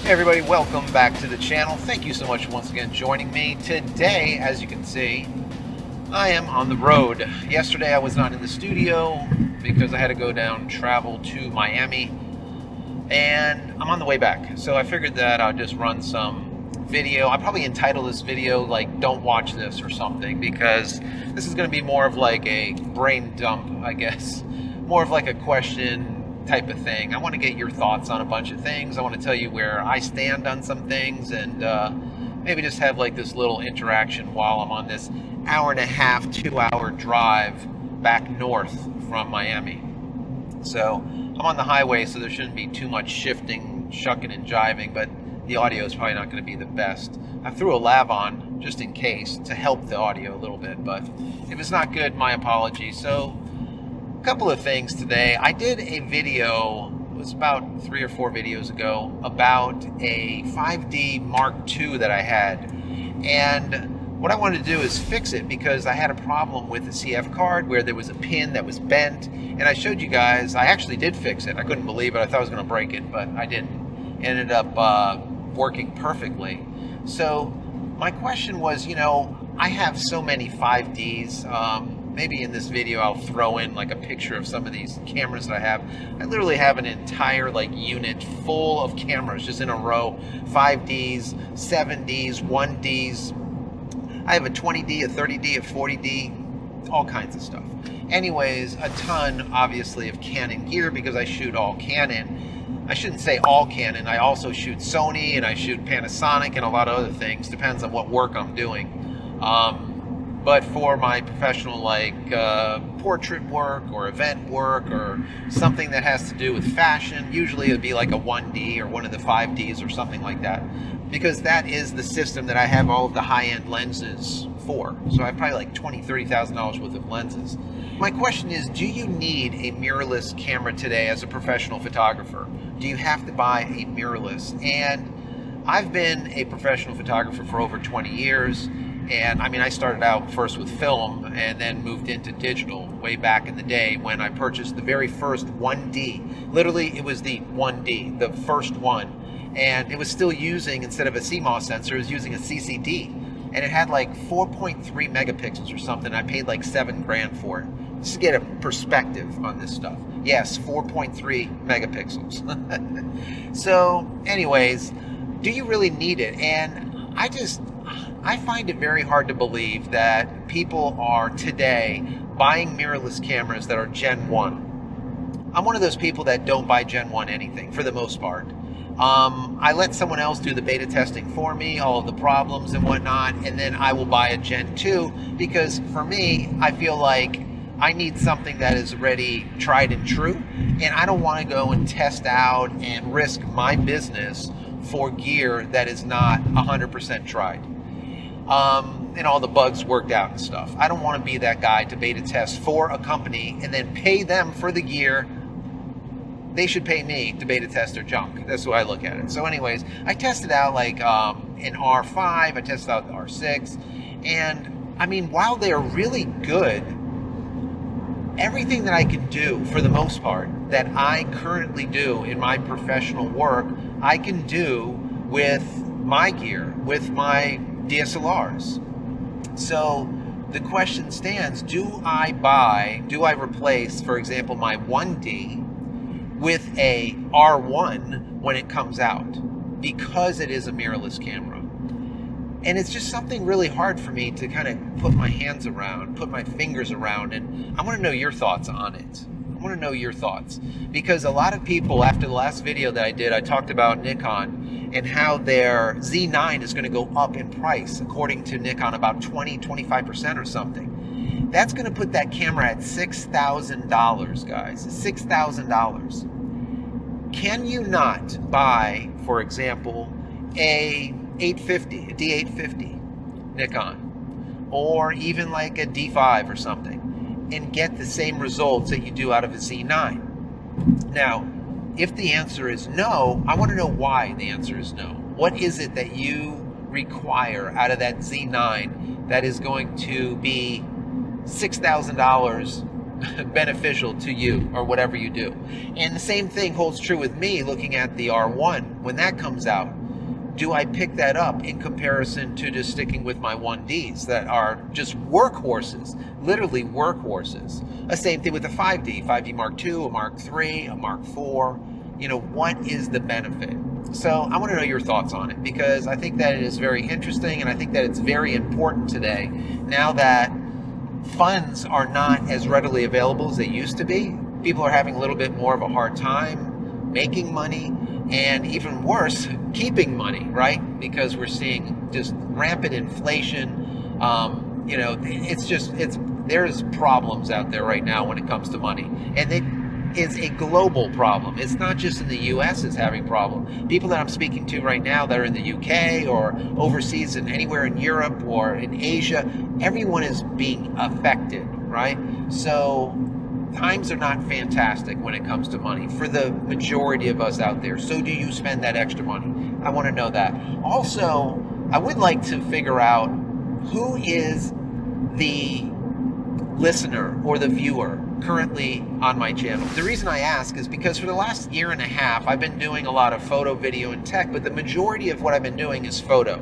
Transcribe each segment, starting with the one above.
Hey everybody, welcome back to the channel. Thank you so much once again joining me. Today, as you can see, I am on the road. Yesterday I was not in the studio because I had to go down travel to Miami, and I'm on the way back. So I figured that I'll just run some video. I'll probably entitle this video like "Don't Watch This" or something, because this is going to be more of like a brain dump, I guess. More of like a question type of thing. I want to get your thoughts on a bunch of things. I want to tell you where I stand on some things, and maybe just have like this little interaction while I'm on this hour and a half, 2-hour drive back north from Miami. So I'm on the highway, so there shouldn't be too much shifting, shucking and jiving, but the audio is probably not going to be the best. I threw a lav on just in case to help the audio a little bit, but if it's not good, my apologies. So couple of things today. I did a video, it was about 3 or 4 videos ago, about a 5D Mark II that I had, and what I wanted to do is fix it because I had a problem with the CF card where there was a pin that was bent, and I showed you guys I actually did fix it. I couldn't believe it. I thought I was going to break it, but I didn't. It ended up working perfectly. So my question was, you know, I have so many 5Ds. Maybe in this video I'll throw in like a picture of some of these cameras that I have. I literally have an entire like unit full of cameras just in a row. 5Ds, 7Ds, 1Ds. I have a 20D, a 30D, a 40D, all kinds of stuff. Anyways, a ton obviously of Canon gear because I shoot all Canon. I shouldn't say all Canon. I also shoot Sony and I shoot Panasonic and a lot of other things. Depends on what work I'm doing. But for my professional, like portrait work or event work or something that has to do with fashion, usually it would be like a 1D or one of the 5Ds or something like that, because that is the system that I have all of the high-end lenses for. So I have probably like $20,000, $30,000 worth of lenses. My question is, do you need a mirrorless camera today as a professional photographer? Do you have to buy a mirrorless? And I've been a professional photographer for over 20 years. And I mean, I started out first with film and then moved into digital way back in the day when I purchased the very first 1D. Literally, it was the 1D, the first one. And it was still using, instead of a CMOS sensor, it was using a CCD. And it had like 4.3 megapixels or something. I paid like $7,000 for it. Just to get a perspective on this stuff. Yes, 4.3 megapixels. So anyways, do you really need it? And I find it very hard to believe that people are today buying mirrorless cameras that are Gen 1. I'm one of those people that don't buy Gen 1 anything, for the most part. I let someone else do the beta testing for me, all of the problems and whatnot, and then I will buy a Gen 2 because for me, I feel like I need something that is already tried and true, and I don't want to go and test out and risk my business for gear that is not 100% tried. And all the bugs worked out and stuff. I don't want to be that guy to beta test for a company and then pay them for the gear. They should pay me to beta test their junk. That's the way I look at it. So anyways, I tested out like an R5, I tested out the R6, and I mean, while they're really good, everything that I can do, for the most part, that I currently do in my professional work, I can do with my gear, with my DSLRs. So the question stands, do I replace, for example, my 1D with a R1 when it comes out, because it is a mirrorless camera? And it's just something really hard for me to kind of put my hands around, put my fingers around, and I want to know your thoughts on it. I want to know your thoughts, because a lot of people, after the last video that I did, I talked about Nikon and how their Z9 is going to go up in price, according to Nikon, about 20-25% or something. That's going to put that camera at $6,000, guys. $6,000. Can you not buy, for example, a D850 Nikon, or even like a D5 or something, and get the same results that you do out of a Z9? Now, if the answer is no, I want to know why the answer is no. What is it that you require out of that Z9 that is going to be $6,000 beneficial to you or whatever you do. And the same thing holds true with me looking at the R1 when that comes out. Do I pick that up in comparison to just sticking with my 1Ds that are just workhorses, literally workhorses? The same thing with the 5D Mark II, a Mark III, a Mark IV. You know, what is the benefit? So I want to know your thoughts on it, because I think that it is very interesting, and I think that it's very important today, now that funds are not as readily available as they used to be. People are having a little bit more of a hard time making money, and even worse, keeping money, right? Because we're seeing just rampant inflation. You know, there's problems out there right now when it comes to money, and it is a global problem. It's not just in the US is having problem. People that I'm speaking to right now that are in the UK or overseas and anywhere in Europe or in Asia, everyone is being affected, right? So times are not fantastic when it comes to money for the majority of us out there. So do you spend that extra money? I want to know that. Also, I would like to figure out who is the listener or the viewer currently on my channel. The reason I ask is because for the last year and a half, I've been doing a lot of photo, video, and tech, but the majority of what I've been doing is photo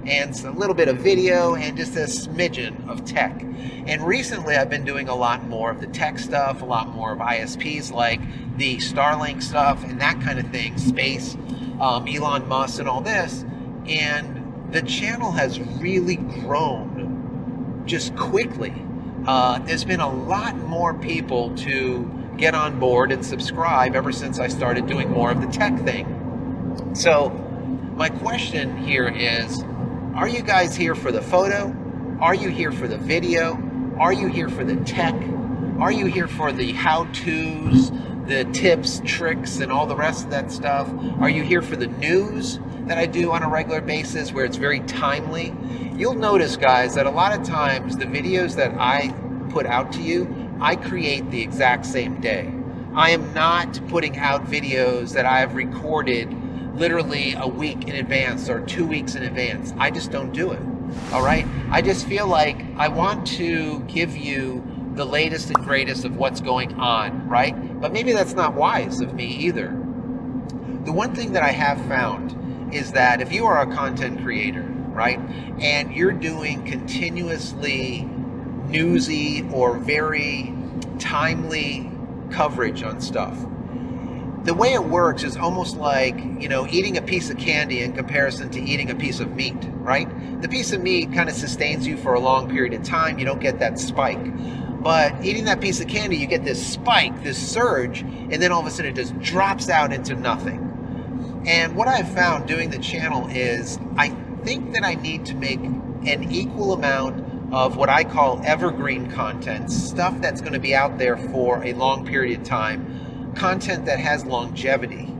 and a little bit of video and just a smidgen of tech. And recently I've been doing a lot more of the tech stuff, a lot more of ISPs like the Starlink stuff and that kind of thing, space, Elon Musk and all this. And the channel has really grown just quickly. There's been a lot more people to get on board and subscribe ever since I started doing more of the tech thing. So my question here is, are you guys here for the photo? Are you here for the video? Are you here for the tech? Are you here for the how-tos, the tips, tricks, and all the rest of that stuff? Are you here for the news that I do on a regular basis where it's very timely? You'll notice, guys, that a lot of times the videos that I put out to you, I create the exact same day. I am not putting out videos that I've recorded literally a week in advance or 2 weeks in advance. I just don't do it, all right? I just feel like I want to give you the latest and greatest of what's going on, right? But maybe that's not wise of me either. The one thing that I have found is that if you are a content creator, right, and you're doing continuously newsy or very timely coverage on stuff, the way it works is almost like, you know, eating a piece of candy in comparison to eating a piece of meat, right? The piece of meat kind of sustains you for a long period of time. You don't get that spike. But eating that piece of candy, you get this spike, this surge, and then all of a sudden it just drops out into nothing. And what I've found doing the channel is I think that I need to make an equal amount of what I call evergreen content, stuff that's going to be out there for a long period of time, content that has longevity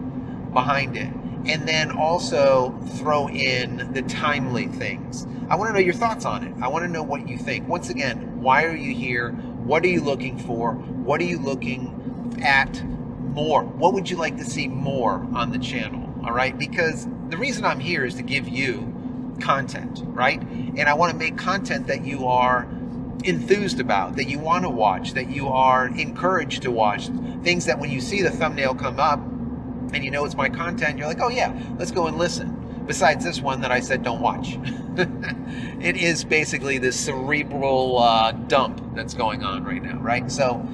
behind it, and then also throw in the timely things. I want to know your thoughts on it. I want to know what you think. Once again, why are you here? What are you looking for? What are you looking at more? What would you like to see more on the channel? All right, because the reason I'm here is to give you content, right? And I want to make content that you are enthused about, that you want to watch, that you are encouraged to watch, things that when you see the thumbnail come up and you know it's my content, you're like, oh yeah, let's go and listen. Besides this one that I said don't watch. It is basically this cerebral dump that's going on right now, right? So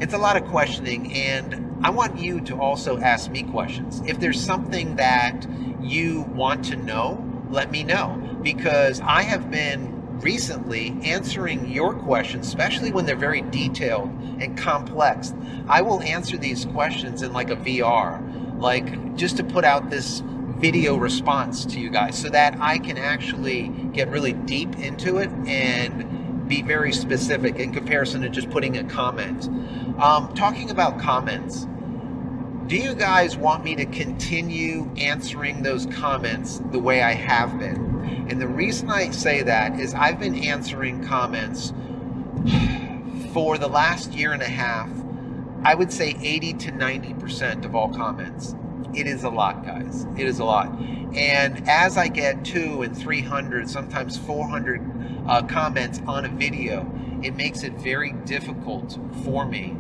it's a lot of questioning, and I want you to also ask me questions. If there's something that you want to know, let me know, because I have been recently answering your questions, especially when they're very detailed and complex. I will answer these questions in like a VR, like just to put out this video response to you guys so that I can actually get really deep into it and be very specific in comparison to just putting a comment. Talking about comments, do you guys want me to continue answering those comments the way I have been? And the reason I say that is I've been answering comments for the last year and a half. I would say 80 to 90% of all comments. It is a lot, guys. It is a lot. And as I get 200 and 300, sometimes 400 comments on a video, it makes it very difficult for me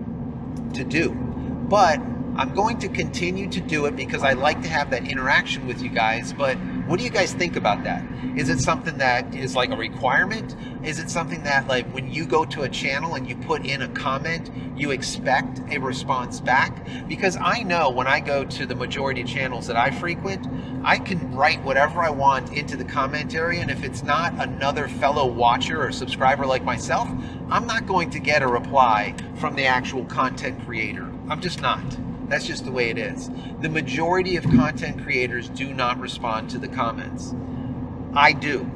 to do. But I'm going to continue to do it because I like to have that interaction with you guys. But what do you guys think about that? Is it something that is like a requirement? Is it something that, like, when you go to a channel and you put in a comment, you expect a response back? Because I know when I go to the majority of channels that I frequent, I can write whatever I want into the comment area, and if it's not another fellow watcher or subscriber like myself, I'm not going to get a reply from the actual content creator. I'm just not. That's just the way it is. The majority of content creators do not respond to the comments. I do.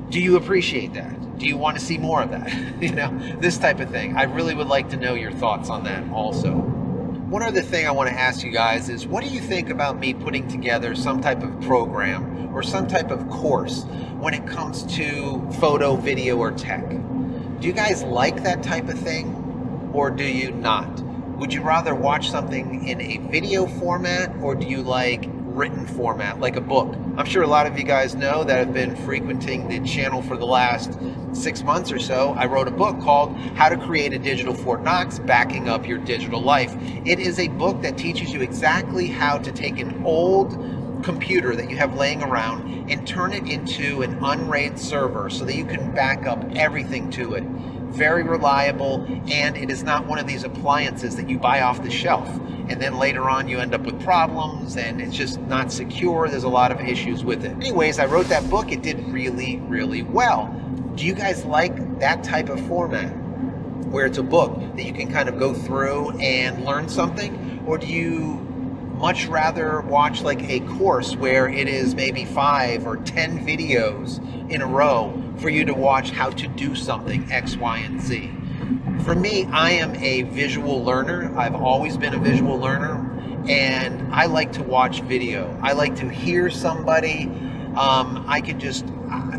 Do you appreciate that? Do you want to see more of that? You know, this type of thing. I really would like to know your thoughts on that also. One other thing I want to ask you guys is, what do you think about me putting together some type of program or some type of course when it comes to photo, video, or tech? Do you guys like that type of thing, or do you not? Would you rather watch something in a video format, or do you like written format, like a book? I'm sure a lot of you guys know that have been frequenting the channel for the last 6 months or so. I wrote a book called How to Create a Digital Fort Knox, Backing Up Your Digital Life. It is a book that teaches you exactly how to take an old computer that you have laying around and turn it into an unraid server so that you can back up everything to it. Very reliable, and it is not one of these appliances that you buy off the shelf and then later on you end up with problems and it's just not secure. There's a lot of issues with it. Anyways, I wrote that book. It did really, really well. Do you guys like that type of format where it's a book that you can kind of go through and learn something? Or do you much rather watch like a course where it is maybe 5 or 10 videos in a row for you to watch how to do something X, Y, and Z? For me, I am a visual learner. I've always been a visual learner, and I like to watch video. I like to hear somebody. I can just,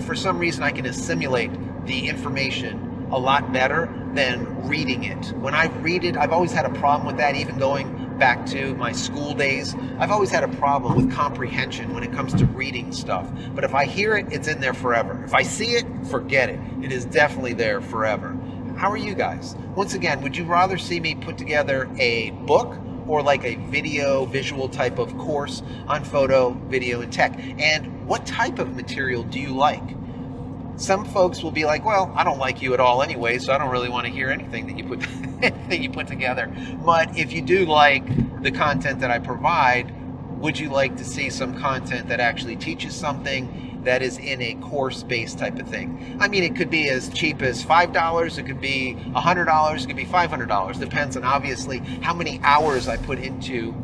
for some reason, I can assimilate the information a lot better than reading it. When I read it, I've always had a problem with that, even going back to my school days. I've always had a problem with comprehension when it comes to reading stuff. But if I hear it, it's in there forever. If I see it, forget it. It is definitely there forever. How are you guys? Once again, would you rather see me put together a book or like a visual type of course on photo, video, and tech? And what type of material do you like? Some folks will be like, well, I don't like you at all anyway, so I don't really want to hear anything that you put together. But if you do like the content that I provide, would you like to see some content that actually teaches something that is in a course-based type of thing? I mean, it could be as cheap as $5, it could be $100, it could be $500. Depends on obviously how many hours I put into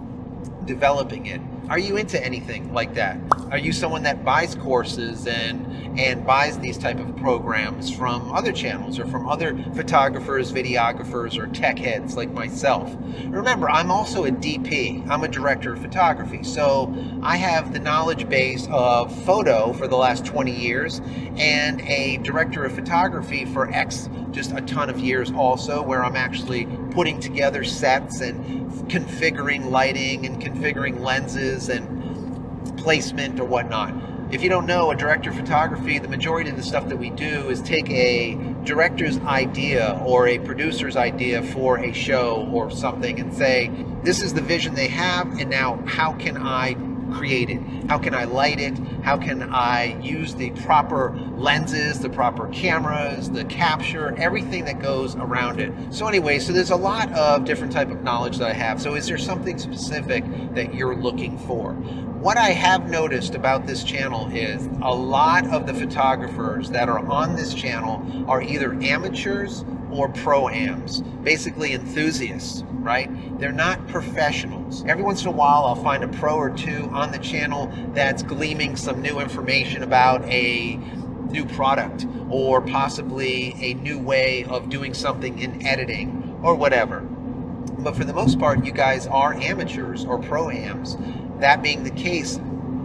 developing it. Are you into anything like that? Are you someone that buys courses and buys these type of programs from other channels or from other photographers, videographers, or tech heads like myself? Remember, I'm also a DP. I'm a director of photography. So I have the knowledge base of photo for the last 20 years and a director of photography for just a ton of years also, where I'm actually putting together sets and configuring lighting and configuring lenses and placement or whatnot. If you don't know, a director of photography, the majority of the stuff that we do is take a director's idea or a producer's idea for a show or something and say, this is the vision they have, and now how can I create it? How can I light it? How can I use the proper lenses, the proper cameras, the capture, everything that goes around it? So anyway, so there's a lot of different type of knowledge that I have. So is there something specific that you're looking for? What I have noticed about this channel is a lot of the photographers that are on this channel are either amateurs or pro-ams, basically enthusiasts, right? They're not professionals. Every once in a while, I'll find a pro or two on the channel that's gleaming some new information about a new product or possibly a new way of doing something in editing or whatever. But for the most part, you guys are amateurs or pro-ams. That being the case,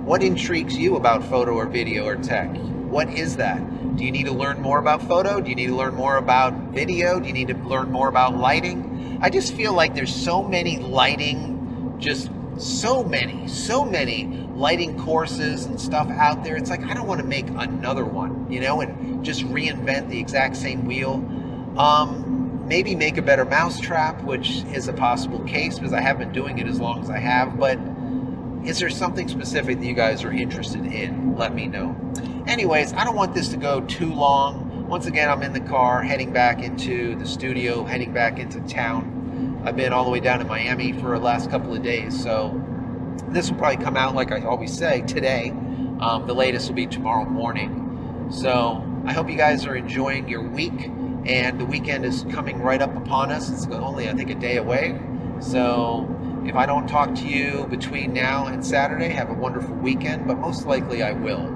what intrigues you about photo or video or tech? What is that? Do you need to learn more about photo? Do you need to learn more about video? Do you need to learn more about lighting? I just feel like there's so many lighting, just so many lighting courses and stuff out there. It's like, I don't want to make another one, and just reinvent the exact same wheel. Maybe make a better mousetrap, which is a possible case because I haven't been doing it as long as I have. But is there something specific that you guys are interested in? Let me know. Anyways, I don't want this to go too long. Once again, I'm in the car heading back into the studio, heading back into town. I've been all the way down in Miami for the last couple of days, so this will probably come out, like I always say, today. The latest will be tomorrow morning. So I hope you guys are enjoying your week, and the weekend is coming right up upon us. It's only, I think, a day away. So if I don't talk to you between now and Saturday, have a wonderful weekend, but most likely I will.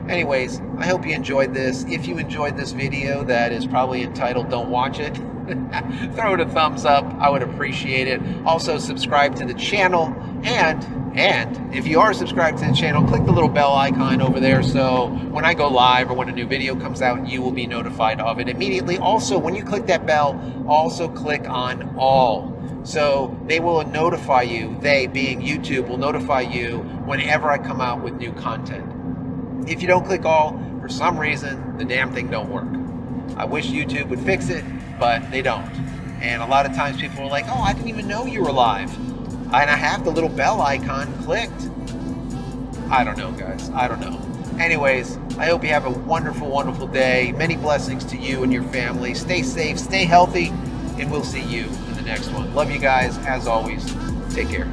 Anyways, I hope you enjoyed this. If you enjoyed this video that is probably entitled Don't Watch It, throw it a thumbs up. I would appreciate it. Also, subscribe to the channel, and if you are subscribed to the channel, click the little bell icon over there so when I go live or when a new video comes out, you will be notified of it immediately. Also, when you click that bell, also click on all. So they will notify you, they being YouTube, will notify you whenever I come out with new content. If you don't click all, for some reason, the damn thing don't work. I wish YouTube would fix it, but they don't. And a lot of times people are like, oh, I didn't even know you were live. And I have the little bell icon clicked. I don't know, guys. I don't know. Anyways, I hope you have a wonderful, wonderful day. Many blessings to you and your family. Stay safe, stay healthy, and we'll see you in the next one. Love you guys, as always. Take care.